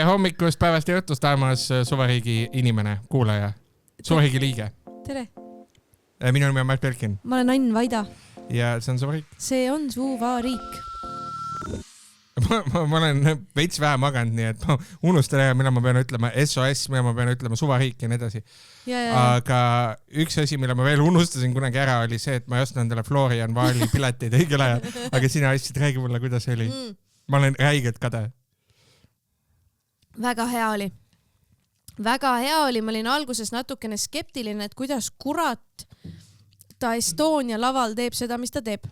hommikust, päevast ja õhtust taemas Suvariigi inimene, kuulaja, Suvariigi liige. Tere. Minu nimi on Mart Belkin. Ma olen Ann Vaida. Ja see on Suvariik. See on Suvariik. Ma olen veits vähe maganud, nii et ma unustan ära, mida ma pean ütlema SOS, mida ma pean ütlema Suvariik ja nii edasi. Aga üks asi, mille ma veel unustasin kunagi ära, oli see, et ma ei ostnud endale Florian Vaali pileteid õigel ajal. Aga sina ostsid, räägi mulle, kuidas oli. Ma olen räigelt kade. Väga hea oli. Väga hea oli. Ma olin alguses natukene skeptiline, et kuidas kurat ta Estonia laval teeb seda, mis ta teeb.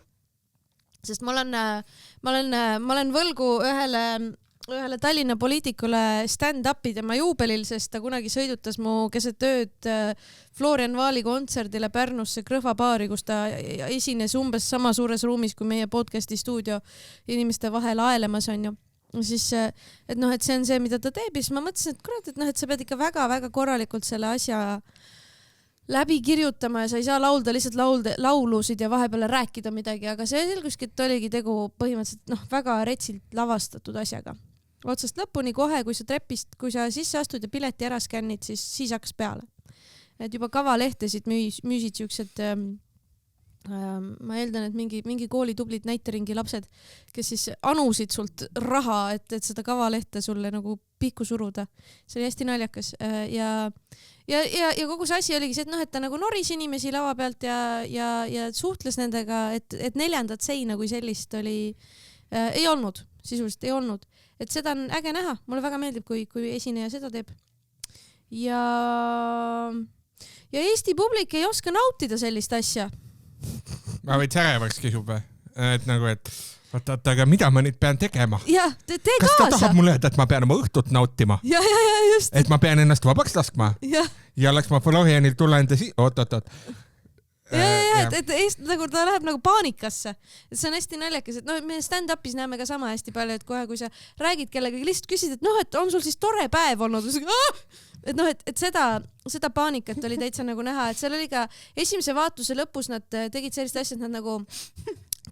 Sest ma olen võlgu ühele Tallinna poliitikule stand-upi tema juubelil, sest ta kunagi sõidutas mu keset ööd Florian Vaali kontserdile Pärnusse Krõhvabaari, kus ta esines umbes sama suures ruumis kui meie podcasti stuudio inimeste vahel aelemas on ju. Siis, et see on see, mida ta teeb, siis ma mõtlesin, et kurat, et sa pead ikka väga-väga korralikult selle asja läbi kirjutama ja sa ei saa laulda lihtsalt laulusid ja vahepeal rääkida midagi, aga see selguski, et oligi tegu põhimõtteliselt väga retsilt lavastatud asjaga. Otsast lõpuni kohe, kui sa sisse astud ja pileti ära skännid, siis hakkas peale. Et juba kavalehtesid müüsid siuksed, ma eeldan, et mingi kooli tublid näiteringi lapsed, kes siis anusid sult raha, et seda kavalehte sulle nagu pihku suruda. See oli hästi naljakas ja kogu see asi oligi see, et ta nagu noris inimesi lava pealt ja suhtles nendega, et neljandat seina kui sellist ei olnud, sisuliselt ei olnud. Et seda on äge näha, mulle väga meeldib, kui esineja seda teeb. Ja Eesti publik ei oska nautida sellist asja. Ma võid särevaks kisub, et nagu, et aga mida ma nüüd pean tegema? Ja, tee kaasa. Kas ta tahab mulle öelda, et ma pean oma õhtut nautima? Ja, just. Et ma pean ennast vabaks laskma? Ja läks ma Florianil tulla enda oot. Et nagu ta läheb nagu paanikasse. Et see on hästi naljakas, et me stand-upis näeme ka sama hästi palju, et kohe, kui sa räägid kellegagi, lihtsalt küsid, et et on sul siis tore päev olnud? Et seda paanikat oli täitsa nagu näha, et seal oli ka esimese vaatuse lõpus nad tegid sellist asja, et nad nagu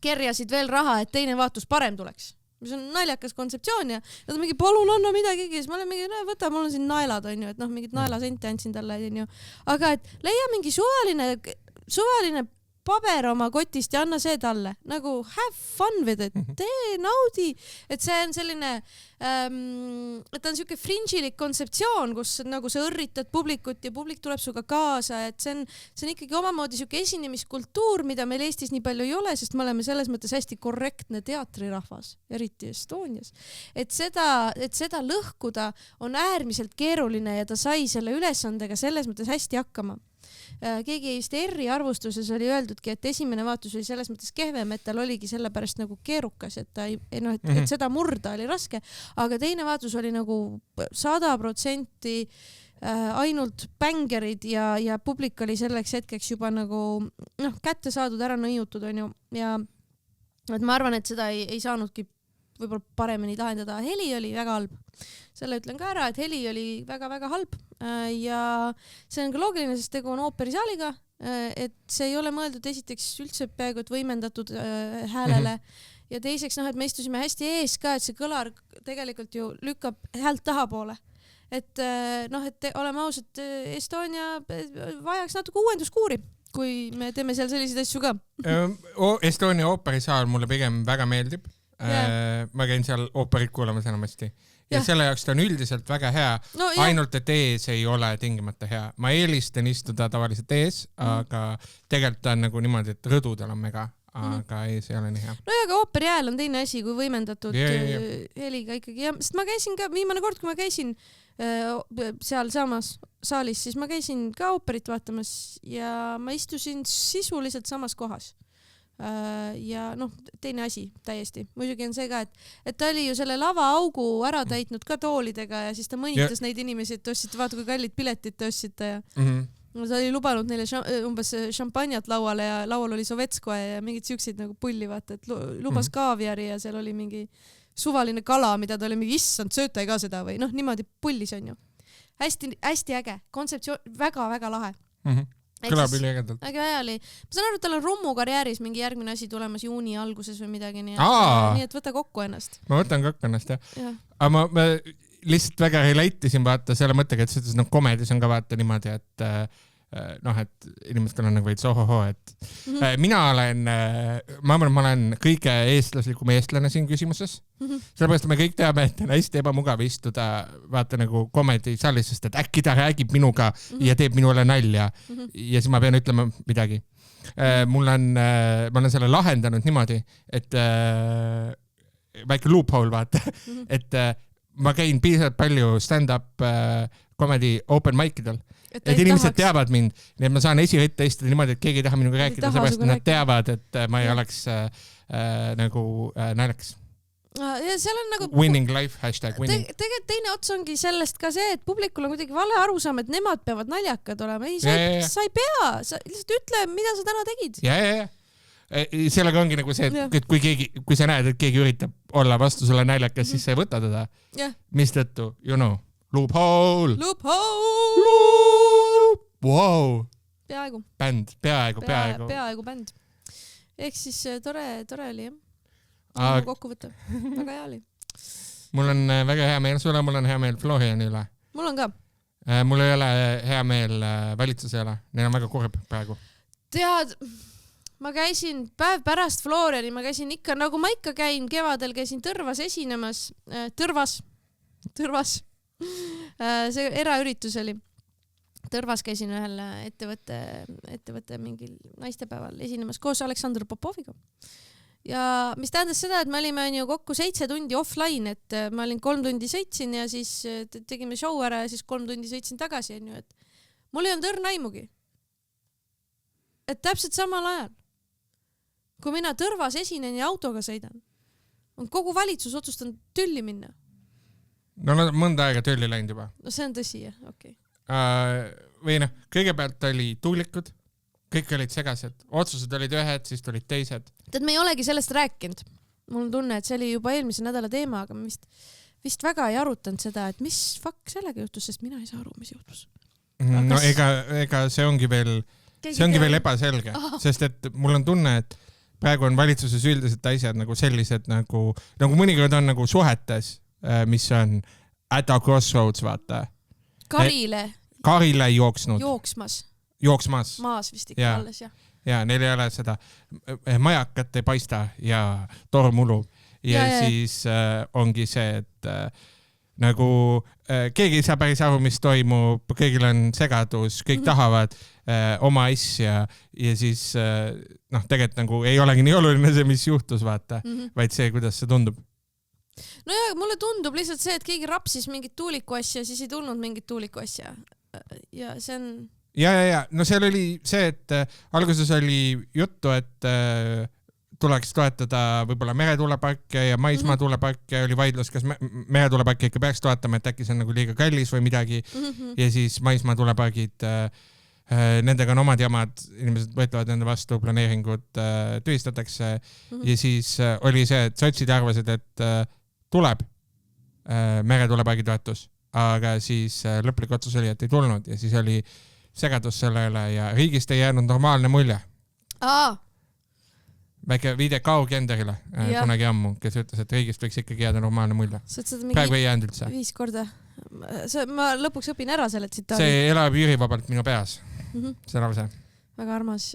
kerjasid veel raha, et teine vaatus parem tuleks. Mis on naljakas kontseptsioon ja nad on mingi, palun anna midagi, siis ma olen mingi, võta, mul on siin naelad, on ju, et mingid naelasenti andsin talle, on ju. Aga et leia mingi suvaline paber oma kotist ja anna see talle. Nagu have fun with it. Tee, naudi. Et see on selline, et ta on siuke fringilik kontseptsioon, kus nagu sa õrritad publikut ja publik tuleb suga kaasa. Et see on ikkagi omamoodi siuke esinemiskultuur, mida meil Eestis nii palju ei ole, sest me oleme selles mõttes hästi korrektne teatrirahvas, eriti Estonias. Et seda lõhkuda on äärmiselt keeruline ja ta sai selle ülesandega selles mõttes hästi hakkama. Keegi Eesti R-i arvustuses oli öeldudki, et esimene vaatus oli selles mõttes kehvem, et tal oligi sellepärast nagu keerukas, et et seda murda oli raske, aga teine vaatus oli nagu 100% ainult bängerid ja publik oli selleks hetkeks juba nagu kätte saadud, ära nõiutud on ju ja et ma arvan, et seda ei saanudki võib-olla paremini lahendada. Heli oli väga halb. Selle ütlen ka ära, et heli oli väga-väga halb ja see on ka loogiline, sest tegu on ooperisaaliga, et see ei ole mõeldud esiteks üldse peaaegu et võimendatud häälele ja teiseks, et me istusime hästi ees ka, et see kõlar tegelikult ju lükkab häält tahapoole. Et oleme ausad, Estonia vajaks natuke uuenduskuuri, kui me teeme seal selliseid asju ka. Estonia ooperisaal mulle pigem väga meeldib. Ma käin seal ooperit kuulamas enamasti ja selle jaoks ta on üldiselt väga hea, ainult et ees ei ole tingimata hea. Ma eelistan istuda tavaliselt ees, aga tegelikult on nagu niimoodi, et rõdudel on mega, aga ees ei ole nii hea. No ja ka ooperi hääl on teine asi kui võimendatud heliga ikkagi. Sest ma käisin ka, viimane kord, kui ma käisin seal samas saalis, siis ma käisin ka ooperit vaatamas ja ma istusin sisuliselt samas kohas. Ja teine asi täiesti. Muidugi on see ka, et ta oli ju selle lava augu ära täitnud ka toolidega ja siis ta mõnitas neid inimesi, et tõstsite, vaata kui kallid piletid tõstsite ja ta oli lubanud neile umbes šampanjat lauale ja laual oli Sovetskoe ja mingid siukseid nagu pulli, vaata, et lubas kaaviari ja seal oli mingi suvaline kala, mida ta oli mingi issand, sööta ka seda või niimoodi pullis on ju. Hästi äge, kontseptsioon, väga-väga lahe. Kõlab üliägedalt. Äge hea oli. Ma saan aru, et tal on Rummu karjääris mingi järgmine asi tulemas juuni alguses või midagi, nii et võta kokku ennast. Ma võtan kokku ennast, jah. Aga ma lihtsalt väga relate isin vaata selle mõttega, et seda no, komedis on ka vaata niimoodi, et noh, et inimestel on nagu veits ohoho, et mina olen, ma olen kõige eestlaslikum eestlane siin küsimuses. Sellepärast me kõik teame, et on hästi ebamugav istuda vaata nagu komedisaalis, sest et äkki ta räägib minuga ja teeb minule nalja ja siis ma pean ütlema midagi. Ma olen selle lahendanud niimoodi, et väike loophole vaata, et ma käin piisavalt palju stand-up comedy open mic'idel, et inimesed teavad mind, nii et ma saan esiritta istuda niimoodi, et keegi ei taha minuga rääkida, seepärast nad teavad, et ma ei oleks nagu naljakas. Ja seal on nagu winning life, hashtag winning. Tegelikult teine ots ongi sellest ka see, et publikul on kuidagi vale arusaam, et nemad peavad naljakad olema. Ei, sa ei pea, sa lihtsalt ütle, mida sa täna tegid. Ja. Sellega ongi nagu see, et kui sa näed, et keegi üritab olla vastu sulle naljakas, siis sa ei võta teda. Mistõttu, you know, loophole. Wow. Peaaegu. Bänd, peaaegu. Peaaegu bänd. Ehk siis tore oli, jah. Kokku võtta. Väga hea oli. Mul on väga hea meel sulle, mul on hea meel Floriani üle. Mul on ka. Mul ei ole hea meel valitsuse üle. Neil on väga kurb praegu. Tead, ma käisin päev pärast Floriani, ma käisin ikka, nagu ma ikka käin, kevadel käisin Tõrvas esinemas. Tõrvas. See eraüritus oli. Tõrvas käisin ühel ettevõtte mingil naistepäeval esinemas koos Aleksandr Popoviga. Ja mis tähendas seda, et me olime ju kokku 7 tundi offline, et ma olin 3 tundi sõitsin ja siis tegime show ära ja siis 3 tundi sõitsin tagasi. Et mul ei olnud õrna aimugi. Et täpselt samal ajal, kui mina Tõrvas esinen ja autoga sõidan, on kogu valitsus otsustanud tülli minna. No mõnda aega tülli läinud juba. No see on tõsi, jah, okei. Või noh, kõigepealt oli tuulikud, kõik olid segased, otsused olid ühed, siis tulid teised. Tead, me ei olegi sellest rääkinud. Mul on tunne, et see oli juba eelmise nädala teema, aga ma vist väga ei arutanud seda, et mis fuck sellega juhtus, sest mina ei saa aru, mis juhtus. No ega see ongi veel ebaselge, sest et mul on tunne, et praegu on valitsuses üldiselt asjad nagu sellised nagu mõnikord on nagu suhetes, mis on at a crossroads, vaata. Karile jooksnud. Jooksmas. Maas vist ikka alles, jah. Ja neil ei ole seda majakat ei paista ja torm ulub. Ja siis ongi see, et nagu keegi ei saa päris aru, mis toimub, kõigil on segadus, kõik tahavad oma asja ja siis tegelikult nagu ei olegi nii oluline see, mis juhtus, vaata, vaid see, kuidas see tundub. No ja mulle tundub lihtsalt see, et keegi rapsis mingit tuuliku asja, siis ei tulnud mingit tuuliku asja. Ja see on... Ja. No seal oli see, et alguses oli juttu, et tuleks toetada võib-olla meretuuleparke ja maismaa tuuleparke, oli vaidlus, kas meretuuleparke ikka peaks toetama, et äkki see on nagu liiga kallis või midagi. Ja siis maismaa tuulepargid, nendega on omad jamad, inimesed võtavad nende vastu, planeeringud tühistatakse. Ja siis oli see, et sotsid arvasid, et tuleb meretuulepargi toetus, aga siis lõplik otsus oli, et ei tulnud ja siis oli segadus selle üle ja riigist ei jäänud normaalne mulje. Väike viide Kaugenderile kunagi ammu, kes ütles, et riigist võiks ikkagi jääda normaalne mulje. Praegu ei jäänud üldse. 5 korda. Ma lõpuks õpin ära selle tsitaadi. See elab üürivabalt minu peas. See lause. Väga armas.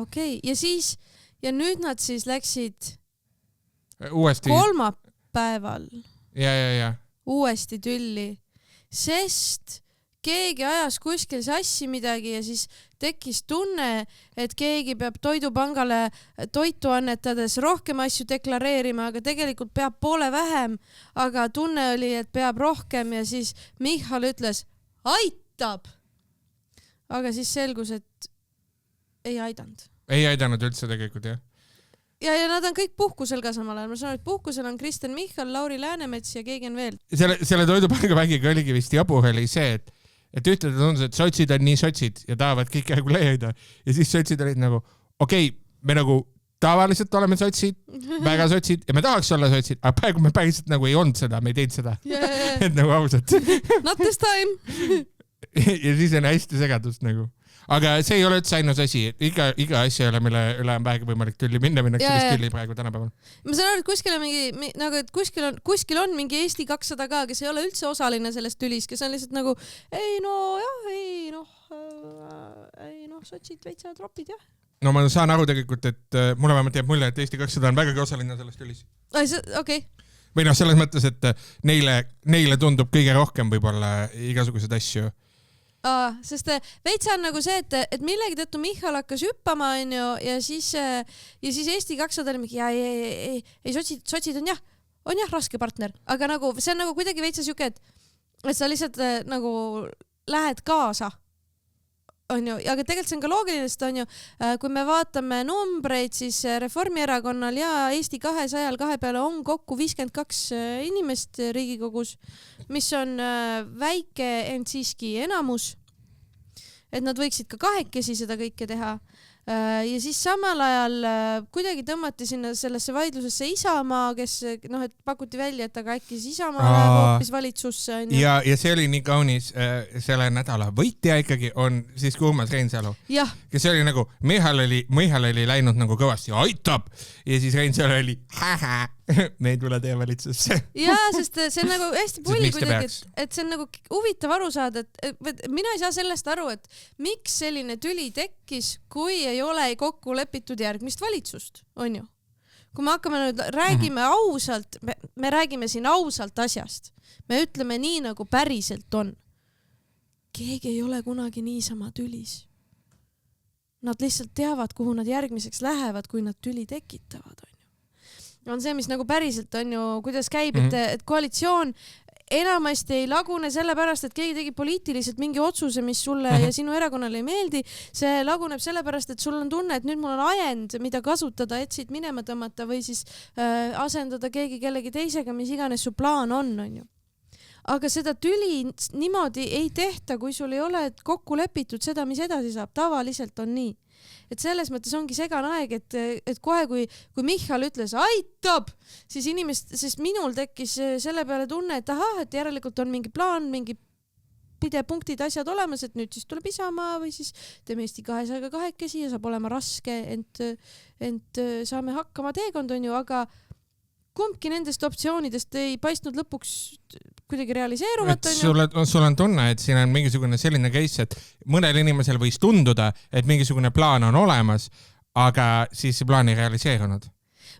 Okei. Ja nüüd nad siis läksid uuesti kolmapäeval. Ja. Uuesti tülli. Sest keegi ajas kuskil sassi midagi ja siis tekkis tunne, et keegi peab toidupangale toitu annetades rohkem asju deklareerima, aga tegelikult peab poole vähem, aga tunne oli, et peab rohkem ja siis Michal ütles, aitab. Aga siis selgus, et ei aidanud. Ei aidanud üldse tegelikult, jah. Ja nad on kõik puhkusel ka samal ajal. Ma saan, et puhkusel on Kristen Michal, Lauri Läänemets ja keegi on veel. Selle toidupanga vägiga oligi vist jabur oli see, et ühtede tundus, et sotsid on nii sotsid ja tahavad kõik reguleerida. Ja siis sotsid olid nagu, okei, me nagu tavaliselt oleme sotsid, väga sotsid ja me tahaks olla sotsid, aga praegu me päriselt nagu ei olnud seda, me ei teinud seda. Et nagu ausalt. Not this time. Ja siis on hästi segadust nagu. aga see ei ole üldse ainus asi, iga asja üle, mille üle on vähegi võimalik tülli minna, minnakse vist tülli praegu tänapäeval. Ma saan aru, et kuskil on mingi, nagu, et kuskil on mingi Eesti 200 ka, kes ei ole üldse osaline sellest tülis, kes on lihtsalt nagu, sotsid veitsa tropid, jah. No ma saan aru tegelikult, et mulle vähemalt jääb mulje, et Eesti 200 on vägagi osaline sellest tülis. Okei. Või selles mõttes, et neile tundub kõige rohkem võib-olla igasugused asju. Sest veitsa on nagu see, et millegi tõttu Michal hakkas hüppama, ja siis Eesti 200 oli mingi, ei, sotsid on jah raske partner, aga nagu see on nagu kuidagi veitsa siuke, et sa lihtsalt nagu lähed kaasa, onju, aga tegelikult see on ka loogiline, sest onju, kui me vaatame numbreid, siis Reformierakonnal ja Eesti 200 kahe peale on kokku 52 inimest Riigikogus, mis on väike, ent siiski enamus, et nad võiksid ka kahekesi seda kõike teha. Ja siis samal ajal kuidagi tõmmati sinna sellesse vaidlusesse Isamaa, kes et pakuti välja, et aga äkki siis Isamaa läheb hoopis valitsusse. Ja see oli nii kaunis, selle nädala võitja ikkagi on siis Urmas Reinsalu, kes oli nagu, Michal oli läinud nagu kõvasti, aitab, ja siis Reinsalu oli, me ei tule teie valitsusse. Jaa, sest see on nagu hästi pulli kuidagi, et see on nagu huvitav aru saada, et mina ei saa sellest aru, et miks selline tüli tekkis, kui ei ole kokku lepitud järgmist valitsust, on ju? Kui me hakkame nüüd, räägime ausalt, me räägime siin ausalt asjast, me ütleme nii, nagu päriselt on. Keegi ei ole kunagi niisama tülis. Nad lihtsalt teavad, kuhu nad järgmiseks lähevad, kui nad tüli tekitavad, on see, mis nagu päriselt on ju, kuidas käib, et koalitsioon enamasti ei lagune sellepärast, et keegi tegi poliitiliselt mingi otsuse, mis sulle ja sinu erakonnale ei meeldi. See laguneb sellepärast, et sul on tunne, et nüüd mul on ajend, mida kasutada, et siit minema tõmmata või siis asendada keegi kellegi teisega, mis iganes su plaan on ju. Aga seda tüli niimoodi ei tehta, kui sul ei ole kokku lepitud seda, mis edasi saab. Tavaliselt on nii. Et selles mõttes ongi segane aeg, et kohe, kui Michal ütles aitab, siis sest minul tekkis selle peale tunne, et et järelikult on mingi plaan, mingi pidepunktid, asjad olemas, et nüüd siis tuleb Isamaa või siis teeme Eesti 200 kahekesi ja saab olema raske, ent saame hakkama teekond, on ju, aga kumbki nendest optsioonidest ei paistnud lõpuks kuidagi realiseeruvat. Sul on tunne, et siin on mingisugune selline case, et mõnel inimesel võis tunduda, et mingisugune plaan on olemas, aga siis see plaan ei realiseerunud.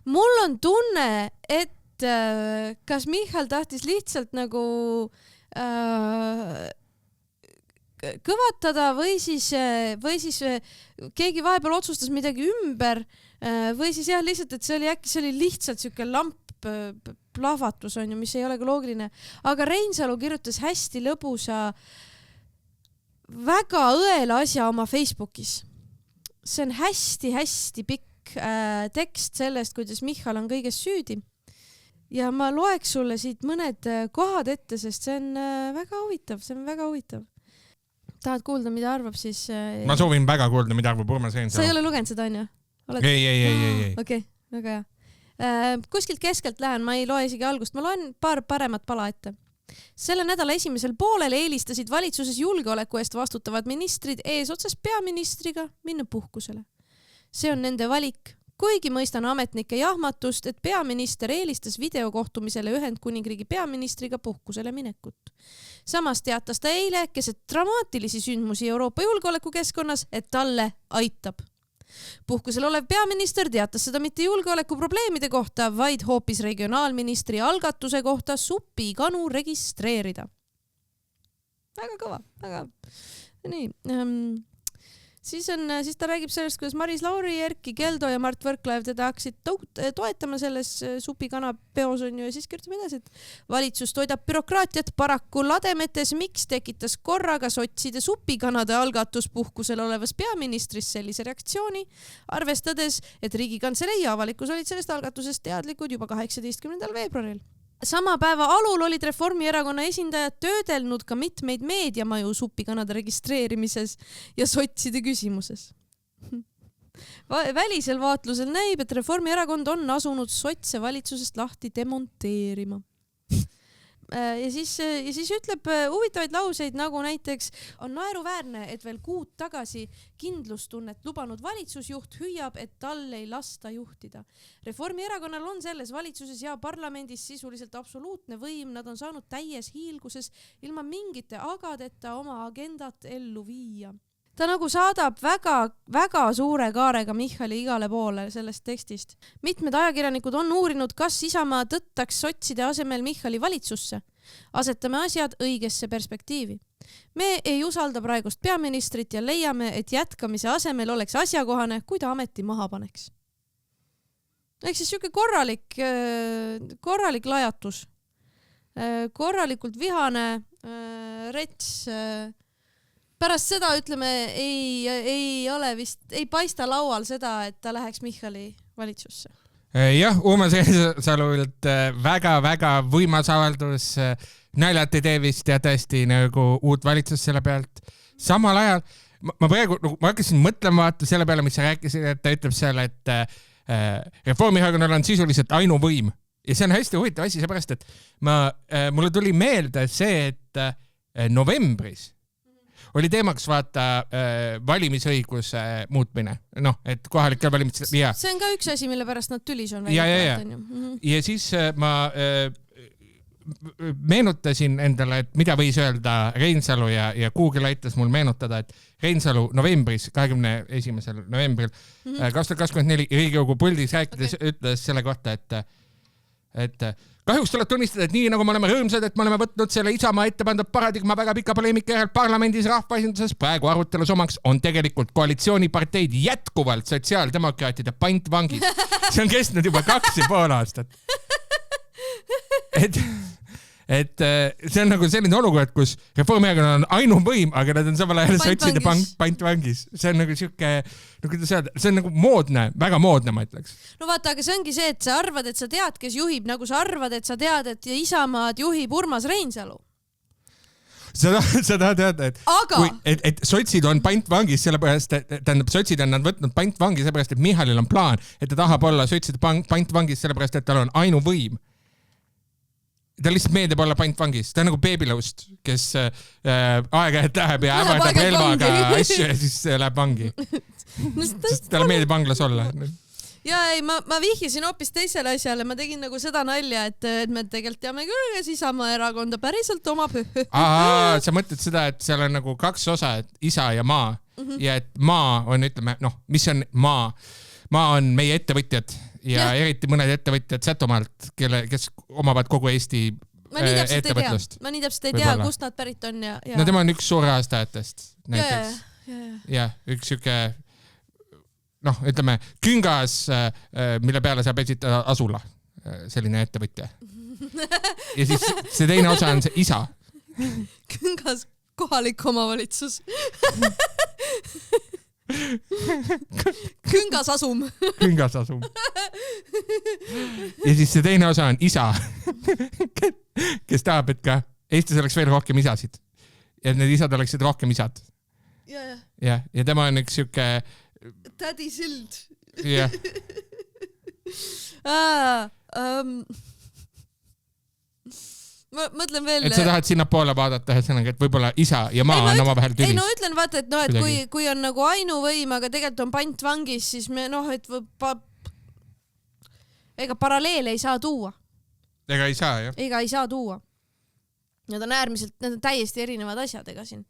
Mul on tunne, et kas Michal tahtis lihtsalt nagu kõvatada või siis keegi vahepeal otsustas midagi ümber või siis lihtsalt, et see oli lihtsalt siuke lamp plahvatus on ju, mis ei ole ka loogiline, aga Reinsalu kirjutas hästi lõbusa väga õela asja oma Facebookis. See on hästi pikk tekst sellest, kuidas Michal on kõiges süüdi ja ma loeks sulle siit mõned kohad ette, sest see on väga huvitav. Tahad kuulda, mida arvab siis? Ma soovin väga kuulda, mida arvab Urmas Reinsalu. Sa ei ole lugenud seda, on ju? Ei. Okei, väga hea. Kuskilt keskelt lähen, ma ei loe isegi algust, ma loen paar paremat pala ette. Selle nädala esimesel poolel eelistasid valitsuses julgeoleku eest vastutavad ministrid eesotsas peaministriga minna puhkusele. See on nende valik, kuigi mõistan ametnike jahmatust, et peaminister eelistas videokohtumisele Ühendkuningriigi peaministriga puhkusele minekut. Samas teatas ta eile, keset dramaatilisi sündmusi Euroopa julgeolekukeskkonnas, et talle aitab. Puhkusel olev peaminister teatas seda mitte julgeolekuprobleemide kohta, vaid hoopis regionaalministri algatuse kohta supikanu registreerida. Väga kõva, väga. Nii. Siis ta räägib sellest, kuidas Maris Lauri, Erkki Keldo ja Mart Võrklaev teda hakkasid toetama selles supikana peos on ju ja siis kirjutame edasi, et valitsus toidab bürokraatiat paraku lademetes, miks tekitas korraga sotside supikanade algatuspuhkusel olevas peaministris sellise reaktsiooni, arvestades, et Riigikantselei ja avalikkus olid sellest algatusest teadlikud juba 18. veebruaril. Sama päeva alul olid Reformierakonna esindajad töödelnud ka mitmeid meediamaju supikanade registreerimises ja sotside küsimuses. Välisel vaatlusel näib, et Reformierakond on asunud sotse valitsusest lahti demonteerima. ja siis ütleb huvitavaid lauseid nagu näiteks on naeruväärne, et veel kuud tagasi kindlustunnet lubanud valitsusjuht hüüab, et tal ei lasta juhtida. Reformierakonnal on selles valitsuses ja parlamendis sisuliselt absoluutne võim, nad on saanud täies hiilguses ilma mingite agadeta oma agendat ellu viia. Ta nagu saadab väga suure kaarega Michali igale poole sellest tekstist. Mitmed ajakirjanikud on uurinud, kas Isamaa tõttaks sotside asemel Michali valitsusse. Asetame asjad õigesse perspektiivi. Me ei usalda praegust peaministrit ja leiame, et jätkamise asemel oleks asjakohane, kui ta ameti maha paneks. Ehk siis siuke korralik lajatus. Korralikult vihane rets. Pärast seda, ütleme, ei paista laual seda, et ta läheks Michali valitsusse. Jah, Urmas Reinsalult väga võimas avaldus, naljad ei tee vist ja tõesti nagu uut valitsus selle pealt. Samal ajal, ma hakkasin mõtlema selle peale, mis sa rääkisid, et ta ütleb seal, et Reformierakonnal on sisuliselt ainuvõim. Ja see on hästi huvitav asi, seepärast, et mulle tuli meelde see, et novembris oli teemaks vaata valimisõiguse muutmine. Noh, et kohalikel valimistel... See on ka üks asi, mille pärast nad tülis on. Ja siis ma meenutasin endale, et mida võis öelda Reinsalu ja Google aitas mul meenutada, et Reinsalu novembris, 21. novembril 2024 Riigikogu puldis rääkides ütles selle kohta, et kahjuks tuleb tunnistada, et nii nagu me oleme rõõmsad, et me oleme võtnud selle Isamaa ette pandud paradigma väga pika poleemika järel parlamendis rahvaesinduses, praegu arutelus omaks on tegelikult koalitsiooniparteid jätkuvalt sotsiaaldemokraatide pantvangis. See on kestnud juba 2,5 aastat. Et see on nagu selline olukord, kus Reformierakonnal on ainuvõim, aga nad on samal ajal sotside pantvangis. See on nagu siuke, see on nagu moodne, väga moodne, ma ütleks. No vaata, aga see ongi see, et sa arvad, et sa tead, kes juhib, nagu sa arvad, et sa tead, et Isamaad juhib Urmas Reinsalu. Sa tahad teada, et sotsid on pantvangis, sellepärast, tähendab, sotsid on nad võtnud pantvangi, sellepärast, et Michalil on plaan, et ta tahab olla sotside pantvangis, sellepärast, et tal on ainuvõim. Ta lihtsalt meeldib olla pantvangis. Ta on nagu beebilõust, kes aeg-ajalt läheb ja ävardab relvaga asju ja siis läheb vangi. Talle meeldib vanglas olla. Ja ei, ma vihjasin hoopis teisele asjale. Ma tegin nagu seda nalja, et me tegelikult teame küll, kes Isamaa erakonda päriselt omab. Sa mõtled seda, et seal on nagu 2 osa, et isa ja maa. Ja et maa on, ütleme, mis on maa? Maa on meie ettevõtjad. Ja eriti mõned ettevõtjad Sätomaalt, kes omavad kogu Eesti ettevõtlust. Ma nii täpselt ei tea, kust nad pärit on. No tema on üks suur rahastajatest näiteks. Ja üks siuke, ütleme, küngas, mille peale saab esitada asula, selline ettevõtja. Ja siis see teine osa on see isa. Küngas kohalik omavalitsus. Küngasasum. Ja siis see teine osa on isa, kes tahab, et ka Eestis oleks veel rohkem isasid. Ja need isad oleksid rohkem isad. Ja tema on üks siuke... Tädi Sild. Jah. Ma mõtlen veel... Et sa tahad sinna poole vaadata, et võib-olla isa ja maa on oma vahel tülis. Ei, ütlen vaata, et kui on nagu ainuvõim, aga tegelikult on pantvangis, siis me ega paralleele ei saa tuua. Ega ei saa, jah. Ega ei saa tuua. Need on täiesti erinevad asjad, ega siin.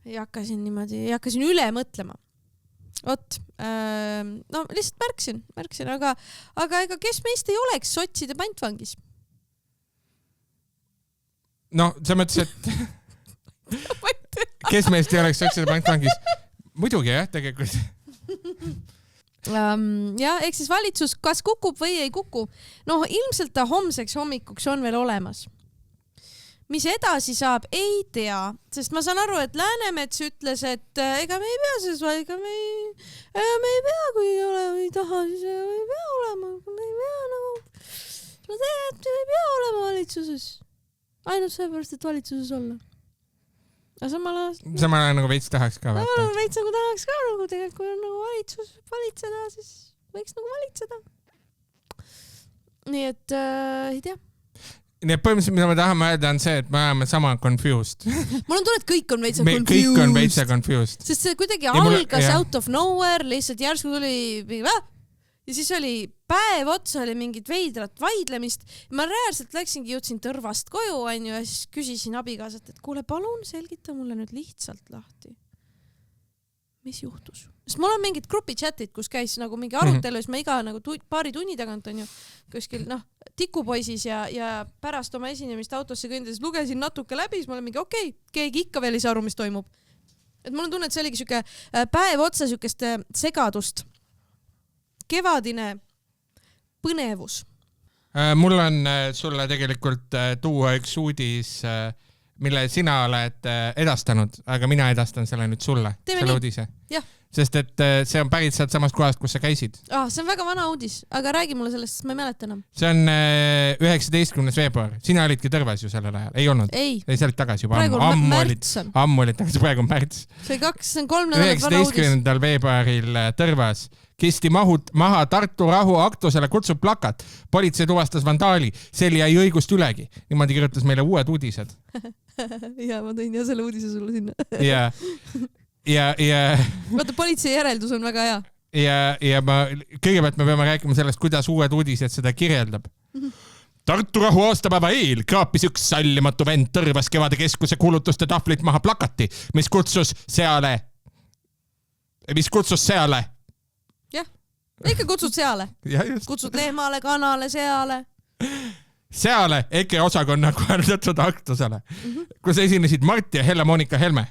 Ei hakkasin üle mõtlema. Lihtsalt märksin, aga ega kes meist ei oleks sotside pantvangis? No, sa mõtles, et kes meist ei oleks sotside pantvangis? Muidugi, jah, tegelikult. Ehk siis valitsus kas kukub või ei kuku. Ilmselt ta homseks hommikuks on veel olemas. Mis edasi saab, ei tea, sest ma saan aru, et Läänemets ütles, et ega me ei pea selles, ega me ei pea, kui ei ole või ei taha, siis me ei pea olema, me ei pea nagu, ma tean, et me ei pea olema valitsuses. Ainult sellepärast, et valitsuses olla. Aga samal ajal nagu veits tahaks ka. Veits nagu tahaks ka, nagu tegelikult, kui on nagu valitsus valitseda, siis võiks nagu valitseda. Nii et ei tea. nii et põhimõtteliselt, mida me tahame öelda, on see, et me oleme sama confused. Mul on tunne, et kõik on veitsa confused. Kõik on veitsa confused. Sest see kuidagi algas out of nowhere, lihtsalt järsku tuli ja siis oli päev otsa oli mingit veidrat vaidlemist. Ma reaalselt jõudsin Tõrvast koju ja siis küsisin abikaasat, et kuule, palun selgita mulle nüüd lihtsalt lahti. Mis juhtus? Sest mul on mingid grupi chatid, kus käis nagu mingi arutelu, siis ma iga nagu paari tunni tagant on ju kuskil tikupoisis ja pärast oma esinemist autosse kõndides lugesin natuke läbi, siis ma olen mingi okei, keegi ikka veel ei saa aru, mis toimub. Et mul on tunne, et see oligi siuke päev otsa siukest segadust. Kevadine põnevus. Mul on sulle tegelikult tuua üks uudis, mille sina oled edastanud, aga mina edastan selle nüüd sulle, selle uudise. Jah. Sest et see on pärit sealt samast kohast, kus sa käisid. See on väga vana uudis, aga räägi mulle sellest, sest ma ei mäleta enam. See on 19. veebruar. Sina olidki Tõrvas ju sellel ajal. Ei olnud? Ei. See olid tagasi juba. Ammu olid tagasi, praegu on märts. See on 3 nädalat vana uudis. 19. veebruaril Tõrvas kisti maha Tartu rahu aktusele kutsub plakat. Politsei tuvastas vandaali. Sel jäi õigust ülegi. Niimoodi kirjutas meile uued uudised. Ja ma tõin selle uudise sulle sinna. Ja vaata, politsei järeldus on väga hea. Ja kõigepealt me peame rääkima sellest, kuidas uued uudised seda kirjeldab. Tartu rahu aastapäeva eel kraapis üks sallimatu vend Tõrvas Kevade keskuse kuulutuste tahvlit maha plakati, mis kutsus seale. Jah, ikka kutsud seale. Kutsud lehmale, kanale, seale EKRE osakonna korraldatud aktusele, kus esinesid Mart ja Helle-Moonika Helme.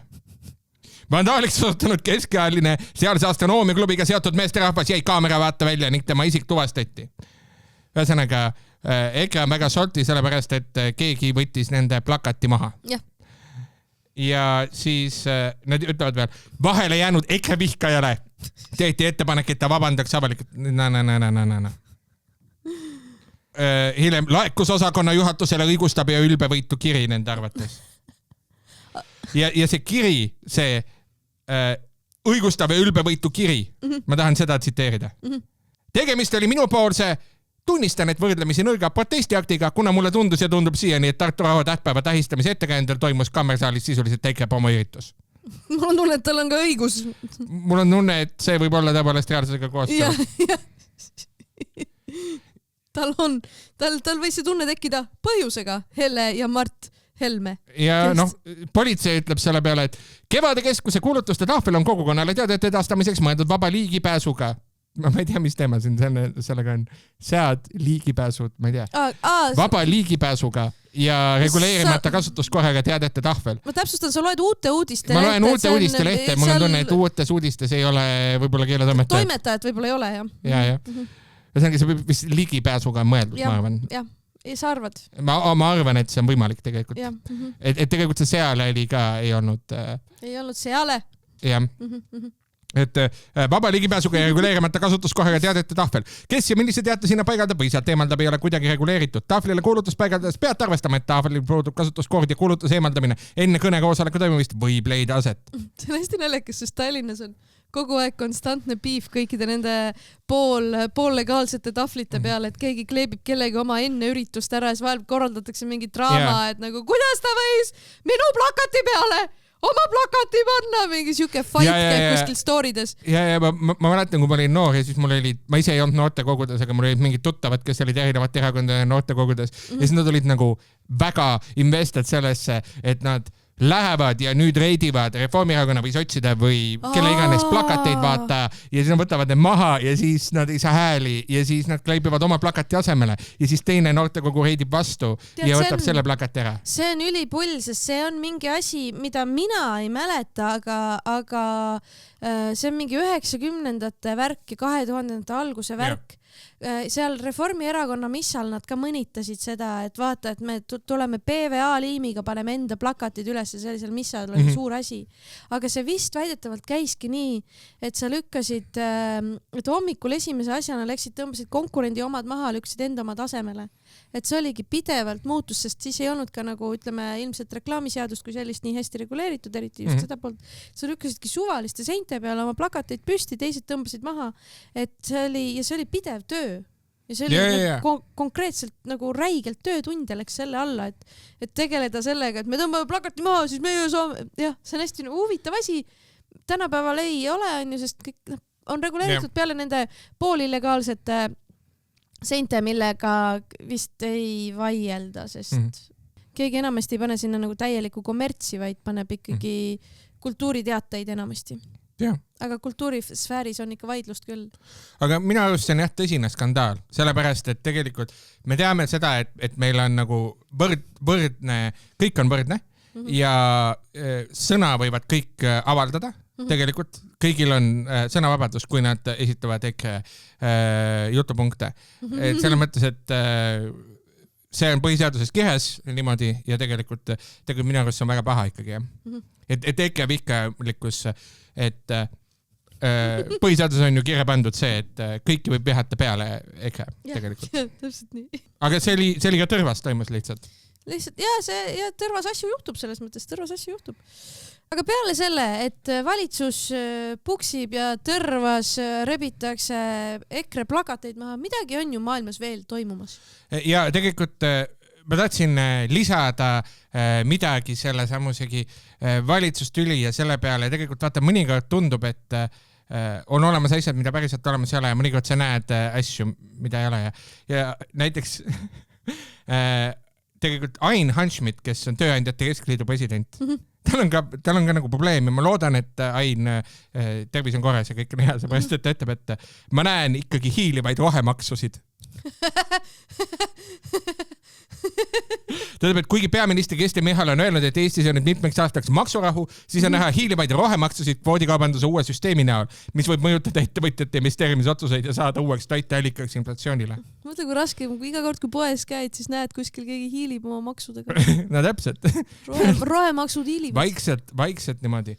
Vandaaliks osutunud keskealine sealse astronoomiaklubiga seotud meesterahvas jäi kaamera vaata välja ning tema isik tuvastati. Ühesõnaga, EKRE on väga salti sellepärast, et keegi võttis nende plakati maha. Ja siis nad ütlevad veel, vahele jäänud EKRE vihkajale tehti ettepanek, et ta vabandaks avalikult. Hiljem laekus osakonna juhatusele õigustab ja ülbevõitu kiri nende arvates. Ja see kiri, see õigustav ja ülbevõitu kiri, ma tahan seda tsiteerida. Tegemist oli minupoolse, tunnistan, et võrdlemisi nõrga protestiaktiga, kuna mulle tundus ja tundub siiani, et Tartu rahu tähtpäeva tähistamise ettekäändel toimus kammersaalis sisuliselt EKRE promoiritus. Mul on tunne, et tal on ka õigus. Mul on tunne, et see võib olla tõepoolest reaalsusega koostöö. Tal võis see tunne tekkida põhjusega, Helle ja Mart Helme. Ja politsei ütleb selle peale, et Kevade keskuse kuulutuste tahvel on kogukonnale teadet edastamiseks mõeldud vaba liigipääsuga. Ma ei tea, mis teema siin sellega on. Sead liigipääsud, ma ei tea. Vaba liigipääsuga ja reguleerimata kasutuskorraga teadete tahvel. Ma täpsustan, sa loed uute uudiste lehte. Ma loen uute uudiste lehte. Mul on tunne, et uutes uudistes ei ole võib-olla keeletoimetajad. Toimetajad võib-olla ei ole, jah. Ja. See on vist ligipääsuga mõeldud, ma arvan. Jah. Sa arvad? Ma arvan, et see on võimalik tegelikult. Et tegelikult see seale oli ka, ei olnud seale. Jah. Et vaba ligipääsuga ja reguleerimata kasutuskohaga teadete tahvel. Kes ja millise teate sinna paigaldab või sealt eemaldab ei ole kuidagi reguleeritud. Tahvlile kuulutus paigaldades pead arvestama, et tahvelil puudub kasutuskohad ja kuulutus eemaldamine enne kõnekoosoleku toimumist võib leida aset. See on hästi naljakas, sest Tallinnas on kogu aeg konstantne piif kõikide nende poollegaalsete tahvlite peale, et keegi kleebib kellegi oma enne üritust ära ja siis vahel korraldatakse mingi draama, et nagu kuidas ta võis minu plakati peale oma plakati panna, mingi siuke fight käib kuskil storydes. Ja ma mäletan, kui ma olin noor ja siis mul olid, ma ise ei olnud noortekogudes, aga mul olid mingid tuttavad, kes olid erinevat erakondade noortekogudes ja siis nad olid nagu väga invested sellesse, et nad lähevad ja nüüd reidivad Reformierakonna või sotside või kelle iganes plakateid vaata ja siis nad võtavad need maha ja siis nad ei saa hääli ja siis nad kleibivad oma plakati asemele ja siis teine noortekogu reidib vastu ja võtab selle plakati ära. See on ülipull, sest see on mingi asi, mida mina ei mäleta, aga see on mingi 90ndate värk ja 2000ndate alguse värk. Seal Reformierakonna missal nad ka mõnitasid seda, et vaata, et me tuleme PVA liimiga, paneme enda plakatid üles ja sellisel missal oli suur asi. Aga see vist väidetavalt käiski nii, et sa lükkasid, et hommikul esimese asjana läksid, tõmbasid konkurendi omad maha, lükkasid enda omad asemele. Et see oligi pidevalt muutus, sest siis ei olnud ka nagu, ütleme, ilmselt reklaamiseadust kui sellist nii hästi reguleeritud, eriti just seda poolt. Sa lükkasidki suvaliste seinte peale oma plakateid püsti, teised tõmbasid maha. Et see oli pidev töö. ja see oli konkreetselt nagu räigelt töötunde läks selle alla, et tegeleda sellega, et me tõmbame plakati maha, siis meie saame, jah, see on hästi huvitav asi. Tänapäeval ei ole, on ju, sest kõik on reguleeritud peale nende poolillegaalsete seinte, millega vist ei vaielda, sest keegi enamasti ei pane sinna nagu täielikku kommertsi, vaid paneb ikkagi kultuuriteateid enamasti. Ja. Aga kultuurisfääris on ikka vaidlust küll. Aga minu arust see on jah tõsine skandaal, sellepärast, et tegelikult me teame seda, et meil on nagu võrdne, kõik on võrdne ja sõna võivad kõik avaldada. Tegelikult kõigil on sõnavabadus, kui nad esitavad EKRE jutupunkte. Et selles mõttes, et see on põhiseaduses kirjas niimoodi ja tegelikult minu arust see on väga paha ikkagi. Et EKRE vihkalikkus, et põhiseaduses on ju kirja pandud see, et kõiki võib vihata peale EKRE tegelikult. Ja, täpselt nii. Aga see oli ka Tõrvas toimus lihtsalt. Ja Tõrvas asju juhtub selles mõttes, Tõrvas asju juhtub. Aga peale selle, et valitsus puksib ja Tõrvas rebitakse EKRE plakateid maha, midagi on ju maailmas veel toimumas. Ja tegelikult ma tahtsin lisada midagi selle samusegi valitsustüli ja selle peale. Tegelikult vaata, mõnikord tundub, et on olemas asjad, mida päriselt olemas ei ole ja mõnikord sa näed asju, mida ei ole. Ja näiteks tegelikult Ain Hanschmidt, kes on Tööandjate Keskliidu president, tal on ka nagu probleem ja ma loodan, et Ain tervis on korras ja kõik on hea, seepärast, et ta ütleb, et ma näen ikkagi hiilivaid rohemaksusid. Tähendab, et kuigi peaminister Kristen Michal on öelnud, et Eestis on nüüd mitmeks aastaks maksurahu, siis on näha hiilivaid rohemaksusid kvoodikaubanduse uue süsteemi näol, mis võib mõjutada ettevõtjate investeerimisotsuseid ja saada uueks toiteallikaks inflatsioonile. Mõtle, kui raske, iga kord, kui poes käid, siis näed kuskil keegi hiilib oma maksudega. No täpselt. Rohemaksud hiilivad. Vaikselt niimoodi.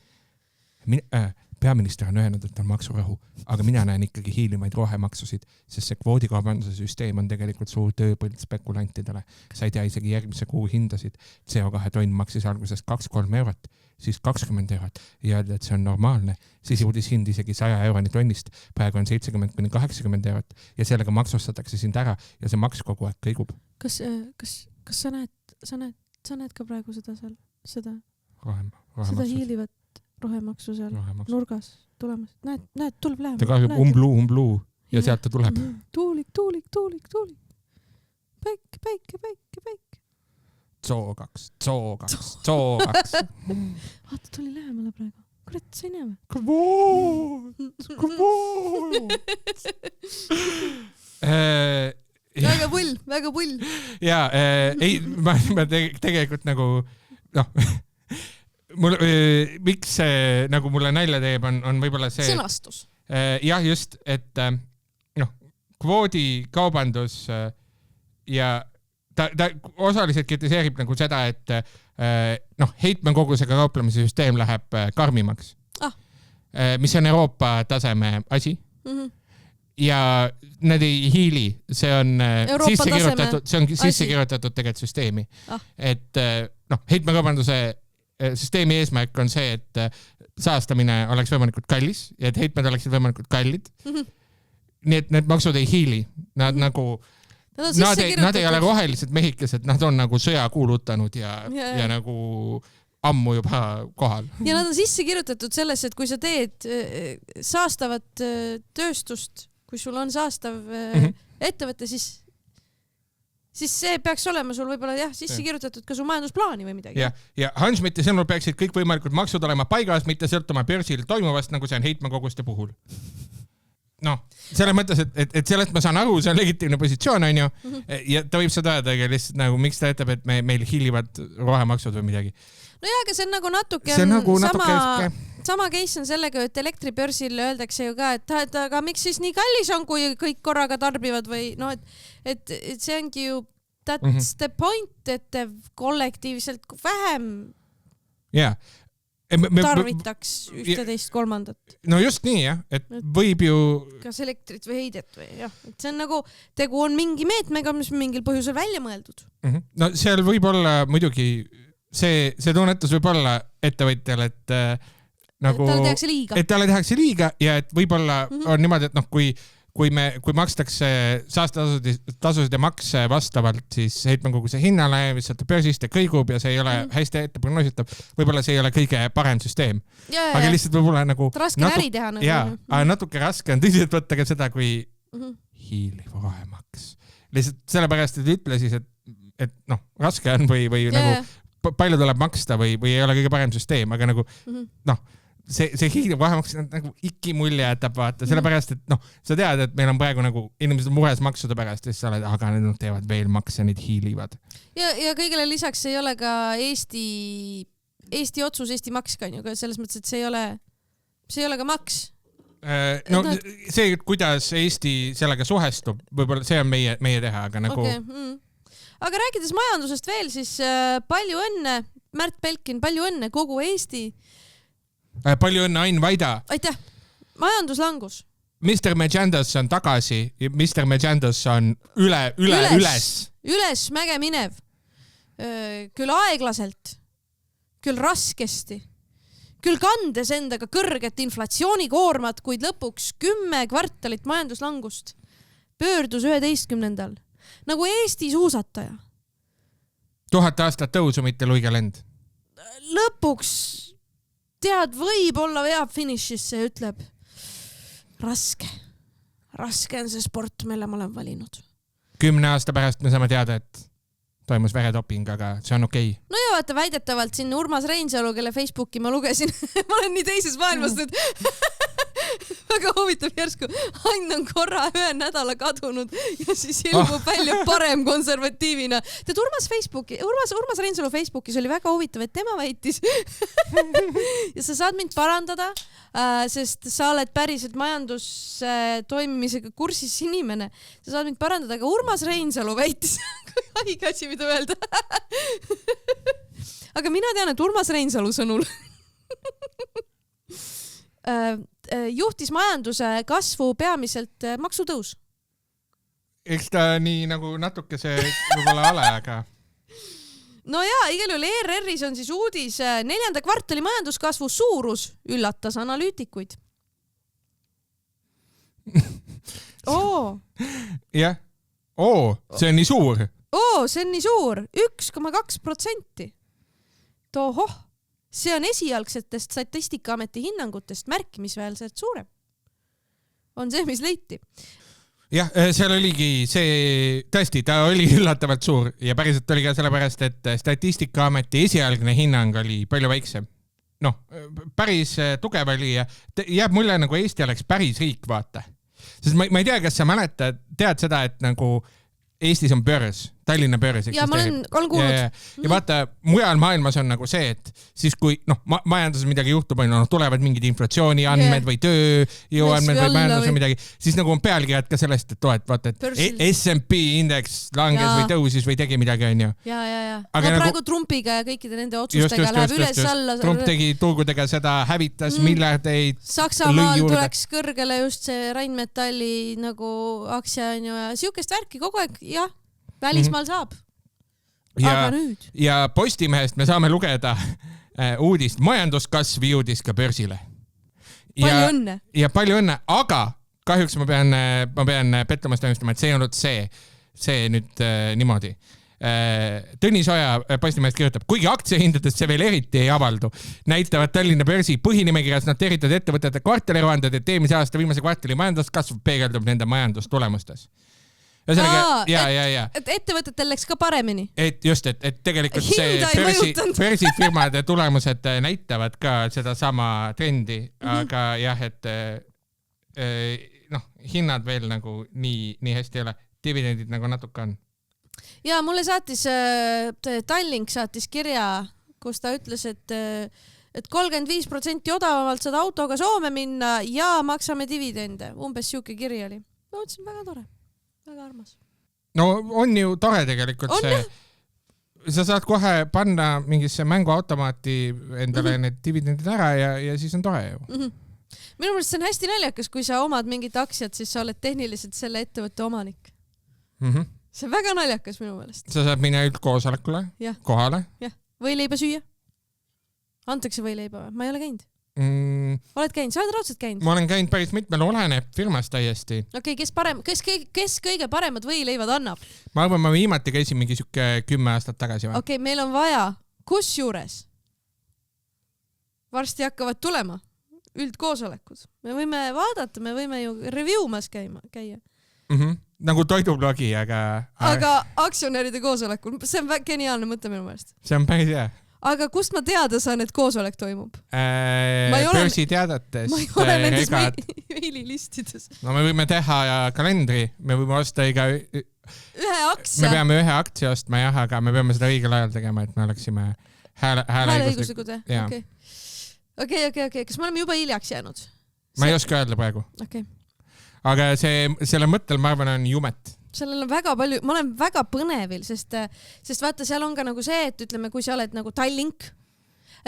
Peaminister on öelnud, et on maksurahu, aga mina näen ikkagi hiilimaid rohemaksusid, sest see kvoodikaubanduse süsteem on tegelikult suur tööpõld spekulantidele. Sa ei tea isegi järgmise kuu hindasid. CO2 tonn maksis alguses 2-3 eurot, siis 20 eurot ja öelda, et see on normaalne. Siis jõudis hind isegi 100 euroni tonnist, praegu on 70-80 eurot ja sellega maksustatakse sind ära ja see maks kogu aeg kõigub. Kas sa näed ka praegu seda hiilivat rohemaksu seal nurgas tulemas. Näed, tuleb lähema. Ta kahjub umbluu ja sealt ta tuleb. Tuulik. Päike. CO2. Vaata, tuli lähemale praegu. Kurat, sa ei näe või? Kvoot. Väga pull. Ja, ei, ma tegelikult nagu, miks see nagu mulle nalja teeb, on võib-olla see... Sõnastus. Jah, just, et kvoodikaubandus ja ta osaliselt kritiseerib nagu seda, et heitmekogusega kauplemise süsteem läheb karmimaks, mis on Euroopa taseme asi. Ja nad ei hiili, see on sisse kirjutatud tegelikult süsteemi. Et heitmekaubanduse süsteemi eesmärk on see, et saastamine oleks võimalikult kallis ja et heitmed oleksid võimalikult kallid. Nii et need maksud ei hiili. Nad ei ole rohelised mehikesed, nad on nagu sõja kuulutanud ja nagu ammu juba kohal. Ja nad on sisse kirjutatud sellesse, et kui sa teed saastavat tööstust, kui sul on saastav ettevõte, siis see peaks olema sul võib-olla sisse kirjutatud ka su majandusplaani või midagi. Ja Hanschmidti sõnul peaksid kõik võimalikud maksud olema paigas, mitte sõltuma börsil toimuvast, nagu see on heitmekoguste puhul. Selles mõttes, et sellest ma saan aru, see on legitiimne positsioon, on ju, ja ta võib seda öelda, aga lihtsalt nagu, miks ta ütleb, et meil hiilivad rohemaksud või midagi. No jah, aga see on nagu natuke sama case on sellega, et elektribörsil öeldakse ju ka, et aga miks siis nii kallis on, kui kõik korraga tarbivad või et see ongi ju that's the point, et te kollektiivselt vähem tarvitaks 11/3. No just nii, jah, et võib ju kas elektrit või heidet või jah, et see on nagu tegu on mingi meetmega, mis mingil põhjusel välja mõeldud. No seal võib olla muidugi see tunnetus võib olla ettevõtjal, et talle tehakse liiga ja et võib-olla on niimoodi, et kui makstakse saastetasusid ja makse vastavalt siis heitmekoguse hinnale, mis sealt börsist kõigub ja see ei ole hästi ette prognoositav, võib-olla see ei ole kõige parem süsteem. Aga lihtsalt võib-olla nagu raske äri teha nagu. Aga natuke raske on tõsiselt võtta ka seda, kui hiiliv rohemaks. Lihtsalt sellepärast, et ütle siis, et raske on või nagu palju tuleb maksta või ei ole kõige parem süsteem, aga nagu see hiiliv rohemaks nagu ikki mulje jätab vaata, sellepärast, et sa tead, et meil on praegu nagu inimesed on mures maksude pärast ja siis sa oled, aga nad teevad veel makse, need hiilivad. Ja kõigele lisaks ei ole ka Eesti otsus, Eesti maks ka ju, selles mõttes, et see ei ole ka maks. See, kuidas Eesti sellega suhestub, võib-olla see on meie teha, aga nagu... Aga rääkides majandusest veel, siis palju õnne, Märt Belkin, palju õnne kogu Eesti. Palju õnne Ain Vaida. Aitäh. Majanduslangus. Mr. Mejandos on tagasi ja Mr. Mejandos on üles. Üles mäge minev. Küll aeglaselt, küll raskesti, küll kandes endaga kõrget inflatsioonikoormat, kuid lõpuks 10 kvartalit majanduslangust pöördus 11. Nagu Eesti suusataja. 1000 aastat tõusu, mitte luigelend. Lõpuks tead, võib-olla veab finišisse ja ütleb raske on see sport, mille ma olen valinud. 10 aasta pärast me saame teada, et toimus veretoping, aga see on okei. No ja vaata, väidetavalt siin Urmas Reinsalu, kelle Facebooki ma lugesin, ma olen nii teises maailmas nüüd. Väga huvitav järsku. Ain on korra 1 nädala kadunud ja siis ilmub välja parem konservatiivina. Tead, Urmas Reinsalu Facebookis oli väga huvitav, et tema väitis. Ja sa saad mind parandada, sest sa oled päriselt majandus toimimisega kursis inimene. Sa saad mind parandada, aga Urmas Reinsalu väitis, kui haige asi, mida öelda. Aga mina tean, et Urmas Reinsalu sõnul juhtis majanduse kasvu peamiselt maksutõus. Eks ta nii nagu natuke see võib-olla ale, aga... No jaa, igal juhul ERR-is on siis uudis 4. kvartali majanduskasvu suurus üllatas analüütikuid. Jah. See on nii suur. See on nii suur. 1,2%. Tohoh. See on esialgsetest Statistikaameti hinnangutest märkimisväärselt suurem. On see, mis leiti. Jah, seal oligi see, tõesti, ta oli üllatavalt suur ja päriselt oli ka sellepärast, et Statistikaameti esialgne hinnang oli palju väiksem. Päris tugev oli ja jääb mulle nagu Eesti oleks päris riik, vaata. Sest ma ei tea, kas sa tead seda, et nagu Eestis on börs, Tallinna börs eksisteerib. Ja ma olen kuulnud. Ja vaata, mujal maailmas on nagu see, et siis kui majanduses midagi juhtub, tulevad mingid inflatsiooni andmed või tööjõuandmed või majanduses või midagi, siis nagu on pealkirjad ka sellest, et vaata, et S&P indeks langes või tõusis või tegi midagi, on ju. Ja. Praegu Trumpiga ja kõikide nende otsustega läheb üles alla. Trump tegi turgudega seda, hävitas miljardeid. Saksamaal tuleks kõrgele just see Rheinmetalli nagu aktsia, on ju, ja siukest värki kogu aeg, jah. Välismaal saab. Aga nüüd. Ja Postimehest me saame lugeda uudist. Majanduskasv jõudis ka börsile. Palju õnne. Ja palju õnne, aga kahjuks ma pean pettumast ennustama, et see ei olnud see nüüd niimoodi. Tõnis Oja Postimehest kirjutab, kuigi aktsiahindadest see veel eriti ei avaldu, näitavad Tallinna börsi põhinimekirjas noteeritud ettevõtete kvartaliruanded, et eelmise aasta viimase kvartali majanduskasv peegeldub nende majandustulemustes. Et ettevõtetel läks ka paremini. Et tegelikult see börsifirmade tulemused näitavad ka seda sama trendi, aga jah, et hinnad veel nagu nii hästi ei ole. Dividendid nagu natuke on. Ja mulle saatis, Tallink saatis kirja, kus ta ütles, et 35% odavamalt saad autoga Soome minna ja maksame dividende. Umbes siuke kiri oli. Ma ütlesin, väga tore. Väga armas. No on ju tore tegelikult see. Sa saad kohe panna mingisse mänguautomaati endale need dividendid ära ja siis on tore ju. Minu meelest see on hästi naljakas, kui sa omad mingit aktsiat, siis sa oled tehniliselt selle ettevõtte omanik. See on väga naljakas minu meelest. Sa saad minna üldkoosolekule, kohale. Võileiba süüa. Antakse võileiba, ma ei ole käinud. Oled käinud, sa oled raudselt käinud? Ma olen käinud päris mitmel, oleneb firmast täiesti. Okei, kes kõige paremad võileivad annab? Ma arvan, ma viimati käisin mingi siuke 10 aastat tagasi. Okei, meil on vaja, kusjuures varsti hakkavad tulema üldkoosolekud. Me võime vaadata, me võime ju reviewmas käia. Nagu toidublogi, aga aktsionäride koosolekul, see on geniaalne mõte minu meelest. See on päris hea. Aga kust ma teada saan, et koosolek toimub? Börsiteadetest. Ma ei ole nendes meililistides. No me võime teha kalendri, me võime osta ühe aktsia. Me peame ühe aktsia ostma, jah, aga me peame seda õigel ajal tegema, et me oleksime hääleõiguslikud. Okei. Kas me oleme juba hiljaks jäänud? Ma ei oska öelda praegu. Aga selle mõttel, ma arvan, on jumet. Sellel on väga palju, ma olen väga põnevil, sest vaata, seal on ka nagu see, et ütleme, kui sa oled nagu Tallink,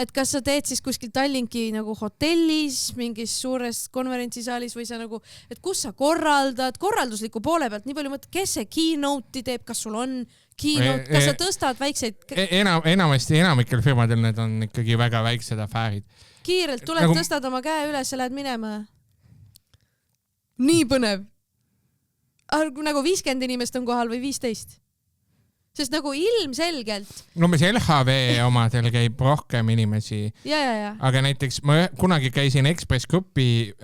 et kas sa teed siis kuskil Tallinki nagu hotellis, mingis suures konverentsisaalis või sa nagu, et kus sa korraldusliku poole pealt, nii palju mõtled, kes see keynote'i teeb, kas sul on keynote, kas sa tõstad väikseid... Enamasti enamikel firmadel need on ikkagi väga väiksed afäärid. Kiirelt tuled, tõstad oma käe üles ja lähed minema. Nii põnev. Nagu 50 inimest on kohal või 15. Sest nagu ilmselgelt... No mis LHV omadel käib rohkem inimesi. Ja. Aga näiteks ma kunagi käisin Express Grupi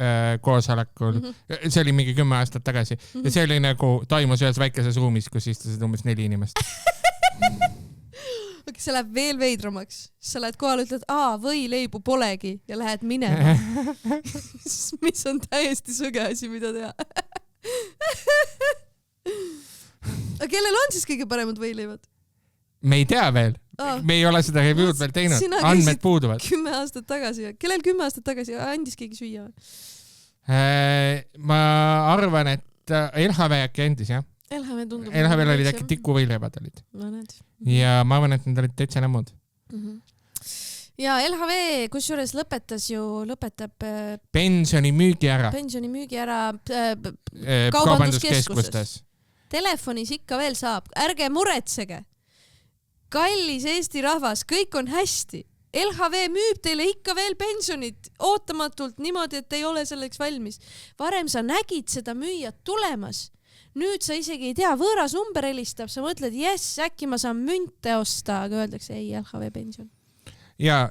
koosolekul. See oli mingi 10 aastat tagasi. Ja see oli nagu toimus ühes väikeses ruumis, kus istusid umbes 4 inimest. Okay, see läheb veel veidramaks. Sa lähed kohal, ütled, või leibu polegi ja lähed minema. Mis on täiesti sõge asi, mida teha. Aga kellel on siis kõige paremad võileivad? Me ei tea veel. Me ei ole seda review'd veel teinud. Andmed puuduvad. 10 aastat tagasi. Kellel 10 aastat tagasi andis keegi süüa? Ma arvan, et LHV äkki endis, jah. LHV olid äkki tikuvõileivad olid. Ja ma arvan, et need olid täitsa nämmud. Ja LHV kusjuures lõpetab pensioni müügi ära kaubanduskeskustes. Telefonis ikka veel saab. Ärge muretsege. Kallis Eesti rahvas, kõik on hästi. LHV müüb teile ikka veel pensionit ootamatult niimoodi, et ei ole selleks valmis. Varem sa nägid seda müüjat tulemas. Nüüd sa isegi ei tea, võõras number helistab, sa mõtled, äkki ma saan münte osta, aga öeldakse ei, LHV pension. Ja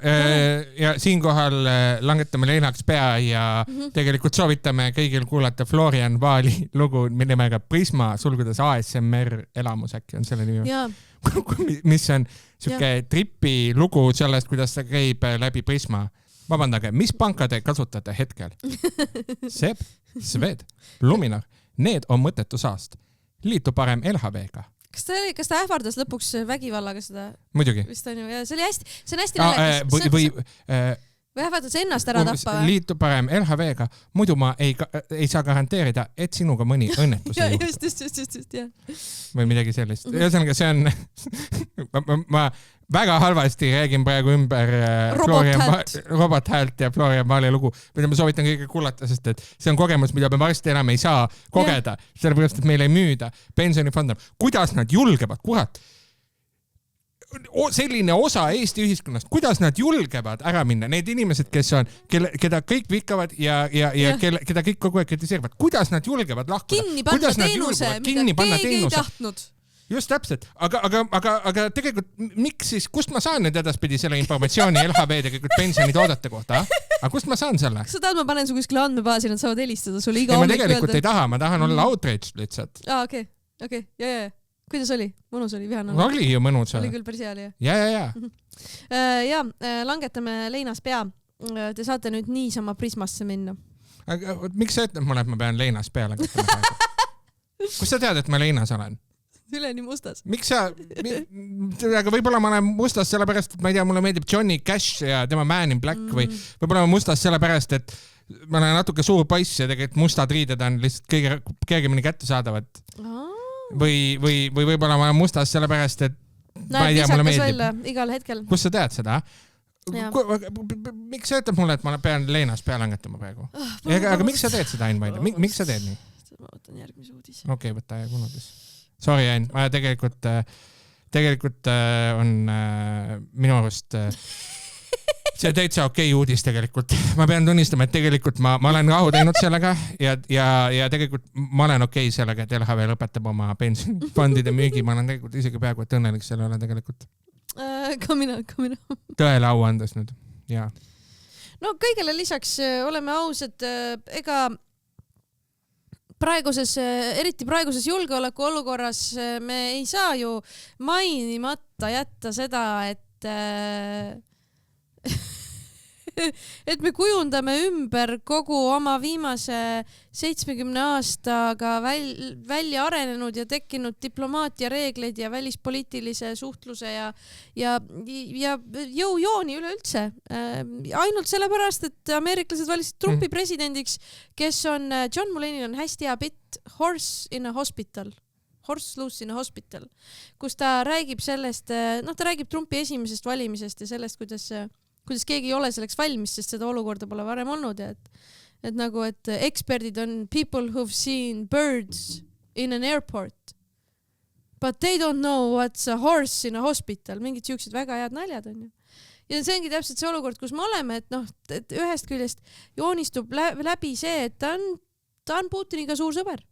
siinkohal langetame leinaks pea ja tegelikult soovitame kõigil kuulata Florian Vaali lugu nimega Prisma, sulgudes ASMR elamus äkki on selle nimi. Mis on siuke tripi lugu sellest, kuidas ta käib läbi Prisma. Vabandage, mis panka te kasutate hetkel? SEB, Swed, Luminor, need on mõttetu saast. Liitu parem LHV-ga. Kas ta ähvardas lõpuks vägivallaga seda? Muidugi. See on hästi naljakas. Või ähvardas ennast ära tappa? Liitu parem LHV-ga, muidu ma ei saa garanteerida, et sinuga mõni õnnetus ei juhtu. Just, jah. Või midagi sellist. Ühesõnaga, see on... Ma väga halvasti räägin praegu ümber robothäält ja Florian Vaali lugu, mida ma soovitan kõige kuulata, sest et see on kogemus, mida me varsti enam ei saa kogeda, sellepärast, et meil ei müüda pensionifondam. Kuidas nad julgevad, kurat? Selline osa Eesti ühiskonnast, kuidas nad julgevad ära minna? Need inimesed, keda kõik vikavad ja keda kõik kogu aeg kritiseerivad. Kuidas nad julgevad lahkuda? Kinni panna teenuse, mida keegi ei tahtnud. Just täpselt, aga tegelikult miks siis, kust ma saan nüüd edaspidi selle informatsiooni LHV tegelikult pensionitoodete kohta? Aga kust ma saan selle? Kas sa tahad, ma panen su kuskile andmebaasi, nad saavad helistada sulle iga hommik öelda? Ma tegelikult ei taha, ma tahan olla outraged lihtsalt. Okei, ja. Kuidas oli? Mõnus oli, vihan oli? Oli ju mõnus. Oli küll päris hea oli, jah? Ja, langetame leinas pea. Te saate nüüd niisama Prismasse minna. Aga miks sa ütled mulle, et ma pean leinas pea langetama praegu? Kus sa tead, et ma leinas olen? Üleni mustas. Miks sa, aga võib-olla ma olen mustas sellepärast, et ma ei tea, mulle meeldib Johnny Cash ja tema Man in Black või võib-olla ma mustas sellepärast, et ma olen natuke suur poiss ja tegelikult mustad riided on lihtsalt kõige kergemini kätte saadavad. Või võib-olla ma olen mustas sellepärast, et ma ei tea, mulle meeldib. Igal hetkel. Kus sa tead seda? Miks sa ütled mulle, et ma pean leinas pea langetama praegu? Aga miks sa teed seda, Ain Vaide? Miks sa teed nii? Ma võtan järgmise uudise. Okei, võta ja kunagis. Sorry, Ain, ma tegelikult on minu arust see täitsa okei uudis tegelikult. Ma pean tunnistama, et tegelikult ma olen rahu teinud sellega ja tegelikult ma olen okei sellega, et LHV lõpetab oma pensionifondide müügi. Ma olen tegelikult isegi peaaegu et õnnelik selle ole tegelikult. Ka mina. Tõele au andes nüüd, jaa. No kõigele lisaks oleme ausad, ega eriti praeguses julgeoleku olukorras me ei saa ju mainimata jätta seda, et me kujundame ümber kogu oma viimase 70 aastaga välja arenenud ja tekkinud diplomaatia reegleid ja välispoliitilise suhtluse ja jõujooni üleüldse. Ainult sellepärast, et ameeriklased valisid Trumpi presidendiks, kes on, John Mulaney on hästi hea bitt Horse Loose in a Hospital, kus ta räägib sellest, ta räägib Trumpi esimesest valimisest ja sellest, kuidas keegi ei ole selleks valmis, sest seda olukorda pole varem olnud ja et eksperdid on people who've seen birds in an airport but they don't know what's a horse in a hospital, mingid siuksed väga head naljad on ju. Ja see ongi täpselt see olukord, kus me oleme, et ühest küljest joonistub läbi see, et ta on Putiniga suur sõber.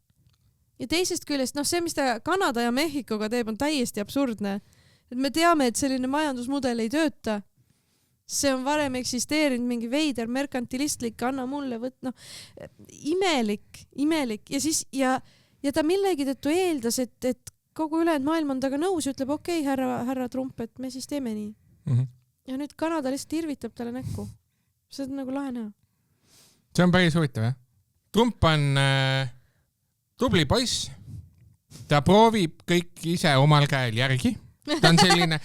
Ja teisest küljest, see, mis ta Kanada ja Mehhikoga teeb, on täiesti absurdne. Et me teame, et selline majandusmudel ei tööta. See on varem eksisteerinud mingi veider merkantilistlik, anna mulle imelik ja ta millegi tõttu eeldas, et kogu ülejäänud maailm on taga nõus ja ütleb okei, härra Trump, et me siis teeme nii. Ja nüüd Kanada lihtsalt irvitab talle näkku. See on nagu lahe näha. See on päris huvitav, jah? Trump on tubli poiss. Ta proovib kõik ise omal käel järgi. Ta on selline,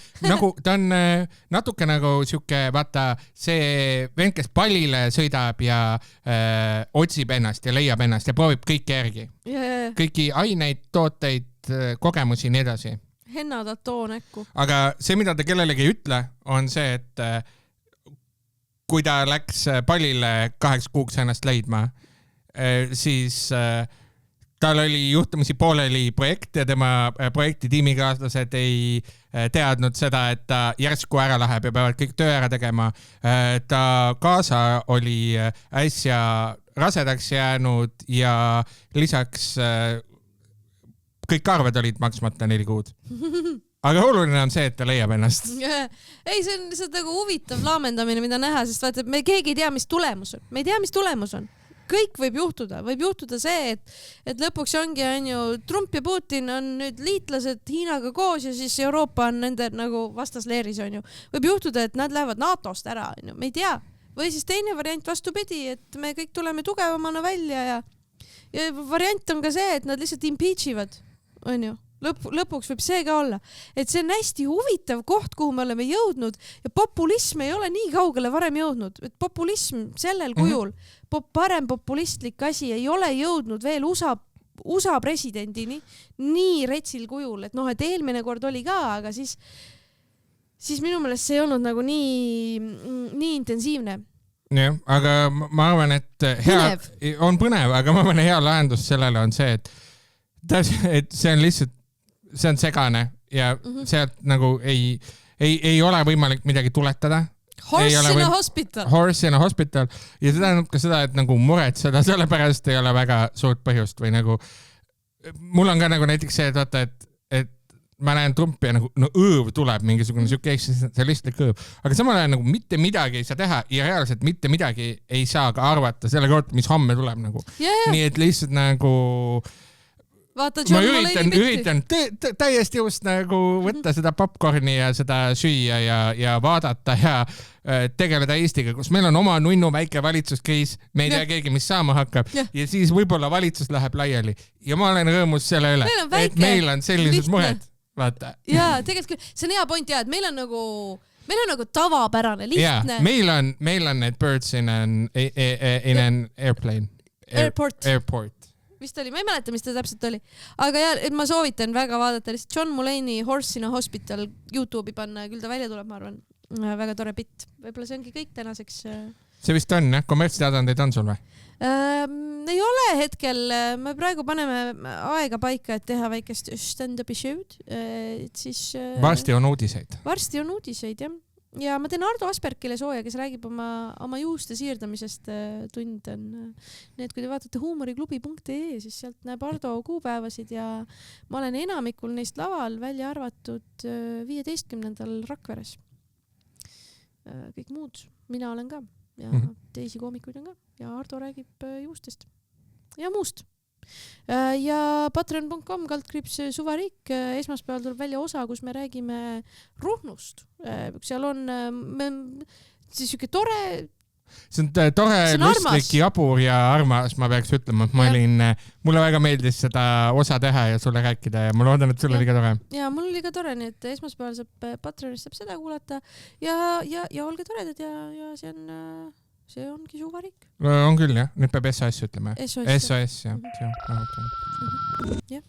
ta on natuke nagu siuke, vaata, see vend, kes pallile sõidab ja otsib ennast ja leiab ennast ja proovib kõik järgi. Kõiki aineid, tooteid, kogemusi nii edasi. Hennada too näkku. Aga see, mida ta kellelegi ei ütle, on see, et kui ta läks pallile 8 kuuks ennast leidma, siis tal oli juhtumisi pooleli projekt ja tema projekti tiimikaaslased ei teadnud seda, et ta järsku ära läheb ja peavad kõik töö ära tegema. Ta kaasa oli äsja rasedaks jäänud ja lisaks kõik arved olid maksmata 4 kuud. Aga oluline on see, et ta leiab ennast. Ei, see on lihtsalt nagu huvitav laamendamine, mida näha, sest vaata, me keegi ei tea, mis tulemus on. Me ei tea, mis tulemus on. Kõik võib juhtuda see, et lõpuks ongi Trump ja Putin on nüüd liitlased Hiinaga koos ja siis Euroopa on nende nagu vastasleeris on ju. Võib juhtuda, et nad lähevad NATO-st ära, me ei tea. Või siis teine variant vastupidi, et me kõik tuleme tugevamana välja ja variant on ka see, et nad lihtsalt impeachivad, on ju. Lõpuks võib see ka olla. Et see on hästi huvitav koht, kuhu me oleme jõudnud ja populism ei ole nii kaugele varem jõudnud. Et populism sellel kujul, parem populistlik asi ei ole jõudnud veel USA presidendini nii retsil kujul. Et eelmine kord oli ka, aga siis minu meelest see ei olnud nagu nii intensiivne. Jah, aga ma arvan, et on põnev, aga ma arvan, hea lahendus sellele on see, et see on lihtsalt see on segane ja sealt nagu ei ole võimalik midagi tuletada. Horse in a hospital. Horse in a hospital. Ja see tähendab ka seda, et nagu muretseda, sellepärast ei ole väga suurt põhjust või nagu mul on ka nagu näiteks see, et vaata, et ma näen Trumpi ja nagu õõv tuleb mingisugune siuke eksistentsialistlik õõv, aga samal ajal nagu mitte midagi ei saa teha ja reaalselt mitte midagi ei saa ka arvata selle kohta, mis homme tuleb nagu. Nii et lihtsalt nagu Vaata, ma üritan täiesti just nagu võtta seda popcorni ja seda süüa ja vaadata ja tegeleda Eestiga, kus meil on oma nunnu väike valitsuskriis, me ei tea keegi, mis saama hakkab ja siis võib-olla valitsus läheb laiali ja ma olen rõõmus selle üle, et meil on sellised mured. Vaata. Jaa, tegelikult see on hea point et meil on nagu tavapärane, lihtne. Yeah, meil on need birds in an airplane. Airport. Vist oli, ma ei mäleta, mis ta täpselt oli. Aga ma soovitan väga vaadata lihtsalt John Mulaney Horse in a Hospital YouTube'i panna ja küll ta välja tuleb, ma arvan. Väga tore bitt. Võib-olla see ongi kõik tänaseks. See vist on, jah? Kommertsteadandeid on sul või? Ei ole hetkel. Me praegu paneme aega paika, et teha väikest stand-upi show'd. Varsti on uudiseid. Varsti on uudiseid, jah. ja ma teen Ardo Aspergile sooja, kes räägib oma juuste siirdamisest. Tund on need, kui te vaatate huumoriklubi.ee, siis sealt näeb Ardo kuupäevasid ja ma olen enamikul neist laval välja arvatud 15. Rakveres. Kõik muud, mina olen ka ja teisi koomikuid on ka ja Ardo räägib juustest ja muust. Ja patreon.com /suvariik esmaspäeval tuleb välja osa, kus me räägime Ruhnust. Seal on siis siuke tore. See on tore, lustlik, jabur ja armas, ma peaks ütlema. Mulle väga meeldis seda osa teha ja sulle rääkida ja ma loodan, et sulle oli ka tore. Ja mul oli ka tore, nii et esmaspäeval saab Patreonist saab seda kuulata ja olge toredad ja see ongi suvariik. On küll jah, nüüd peab SOS ütlema. SOS jah. Jah.